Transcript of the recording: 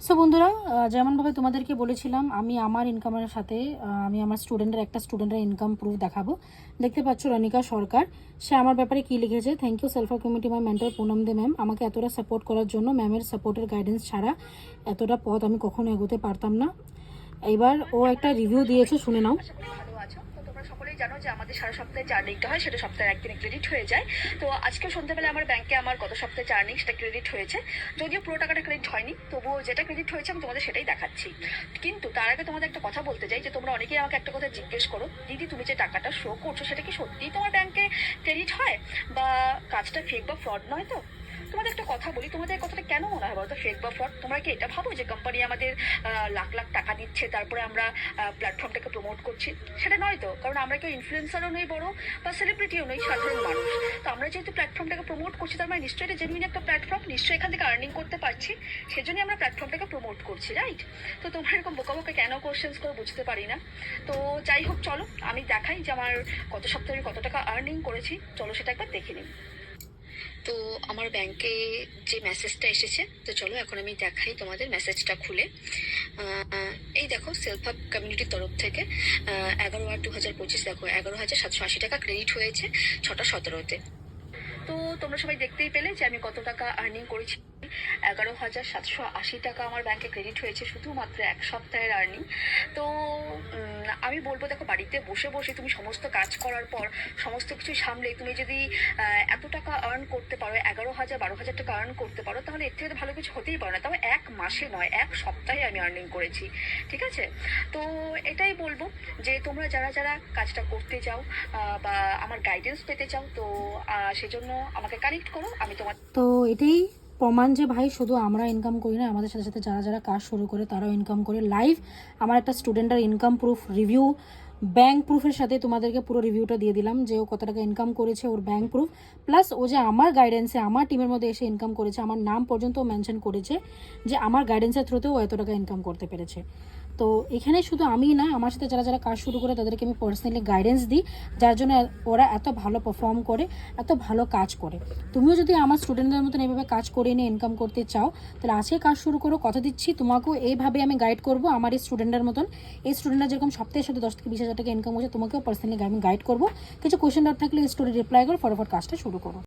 So বন্ধুরা, যেমনভাবে তোমাদেরকে বলেছিলাম আমি আমার ইনকামের সাথে আমি আমার একটা স্টুডেন্টের ইনকাম প্রুফ দেখাবো। দেখতে পাচ্ছ রনিকা সরকার, সে আমার ব্যাপারে কি লিখেছে। Thank you self committee my mentor Punam Dey ma'am, আমাকে এতটা সাপোর্ট করার জন্য। ম্যামের সাপোর্টের গাইডেন্স ছাড়া এতটা পথ আমি কখনো এগোতে পারতাম না। এবার ও একটা রিভিউ দিয়েছে, শুনে নাও। আশা করি ভালো আছো। তো তোমরা সকলেই জানো যে আমাদের সারা সপ্তাহে যে আর্নিংটা হয় সেটা সপ্তাহে একদিনে ক্রেডিট হয়ে যায়। তো আজকে সন্ধ্যাবেলা আমার ব্যাংকে আমার গত সপ্তাহে যে আর্নিং সেটা ক্রেডিট হয়েছে। যদিও পুরো টাকাটা ক্রেডিট হয়নি, তবুও যেটা ক্রেডিট হয়েছে আমি তোমাদের সেটাই দেখাচ্ছি। কিন্তু তার আগে তোমাদের একটা কথা বলতে চাই যে তোমরা অনেকেই আমাকে একটা কথা জিজ্ঞেস করো, দিদি তুমি যে টাকাটা শো করছো সেটা কি সত্যিই তোমার ব্যাংকে ক্রেডিট হয়, বা কাজটা ফেক বা ফ্রড নয় তো? তোমাদের একটা কথা বলি, তোমাদের কথাটা কেন মনে হয় বলতো ফেক বা ফ্রড? তোমরা কি এটা ভাবো যে কোম্পানি আমাদের লাখ লাখ টাকা দিচ্ছে তারপরে আমরা প্ল্যাটফর্মটাকে প্রমোট করছি? সেটা নয় তো, কারণ আমরা কেউ ইনফ্লুয়েন্সারও নই বড়, বা সেলিব্রিটিও নই, সাধারণ মানুষ। তো আমরা যেহেতু প্ল্যাটফর্মটাকে প্রমোট করছি, তার মানে নিশ্চয়ই এটা জেনুইন একটা প্ল্যাটফর্ম, নিশ্চয়ই এখান থেকে আর্নিং করতে পারছি, সেজন্যই আমরা প্ল্যাটফর্মটাকে প্রমোট করছি, রাইট? তো তোমরা এরকম বোকা বোকা কেন কোশ্চেন্স করে বুঝতে পারি না। তো যাই হোক, চলো আমি দেখাই যে আমার গত সপ্তাহে কত টাকা আর্নিং করেছি। চলো সেটা একবার দেখে নিই। তো আমার ব্যাংকে যে মেসেজটা এসেছে, তো চলো এখন আমি দেখাই তোমাদের মেসেজটা খুলে। এই দেখো, সেলফ হাব কমিউনিটির তরফ থেকে 11/8/2025 দেখো 11,780 টাকা ক্রেডিট হয়েছে 6টা 17-তে। তো তোমরা সবাই দেখতেই পেলে যে আমি কত টাকা আর্নিং করেছি। 11,780 টাকা আমার ব্যাংকে ক্রেডিট হয়েছে শুধুমাত্র এক সপ্তাহের আর্নিং। তো আমি বলবো, দেখো বাড়িতে বসে বসে তুমি সমস্ত কাজ করার পর, সমস্ত কিছু সামলে তুমি যদি এত টাকা আর্ন করতে পারো, 11,000 12,000 টাকা আর্ন করতে পারো, তাহলে এর থেকে তো ভালো কিছু হতেই পারে না। তবে এক মাসে নয়, এক সপ্তাহে আমি আর্নিং করেছি, ঠিক আছে? তো এটাই বলবো যে তোমরা যারা যারা কাজটা করতে চাও বা আমার গাইডেন্স পেতে চাও, তো সেজন্য আমাকে কানেক্ট করো, আমি তোমার। তো এটাই প্রমাণ যে ভাই শুধু আমরা ইনকাম করি না, আমাদের সাথে সাথে যারা যারা কাজ শুরু করে তারাও ইনকাম করে। লাইভ আমার একটা স্টুডেন্টের ইনকাম প্রুফ রিভিউ, ব্যাংক প্রুফের সাথে তোমাদেরকে পুরো রিভিউটা দিয়ে দিলাম যে ও কত টাকা ইনকাম করেছে, ওর ব্যাংক প্রুফ প্লাস ও যে আমার গাইডেন্সে আমার টিমের মধ্যে এসে ইনকাম করেছে, আমার নাম পর্যন্ত মেনশন করেছে যে আমার গাইডেন্সের থ্রুতেও এত টাকা ইনকাম করতে পেরেছে। তো এখানে শুধু আমি না, আমার সাথে যারা যারা কাজ শুরু করে তাদেরকে আমি পার্সোনালি গাইডেন্স দিই, যার জন্য ওরা এত ভালো পারফর্ম করে, এত ভালো কাজ করে। তুমিও যদি আমার স্টুডেন্টদের মতন এইভাবে কাজ করে নিয়ে ইনকাম করতে চাও, তাহলে আজকে কাজ শুরু করো। কথা দিচ্ছি তোমাকেও এইভাবে আমি গাইড করবো আমার এই স্টুডেন্টের মতন। এই স্টুডেন্টরা যেরকম সপ্তাহে সাথে 10 থেকে 20 হাজার টাকা ইনকাম করছে, তোমাকেও পার্সোনালি আমি গাইড করবো। কিছু কোয়েশ্চেন ডাউট থাকলে স্টোরি রিপ্লাই করো, ফটাফট কাজটা শুরু করো।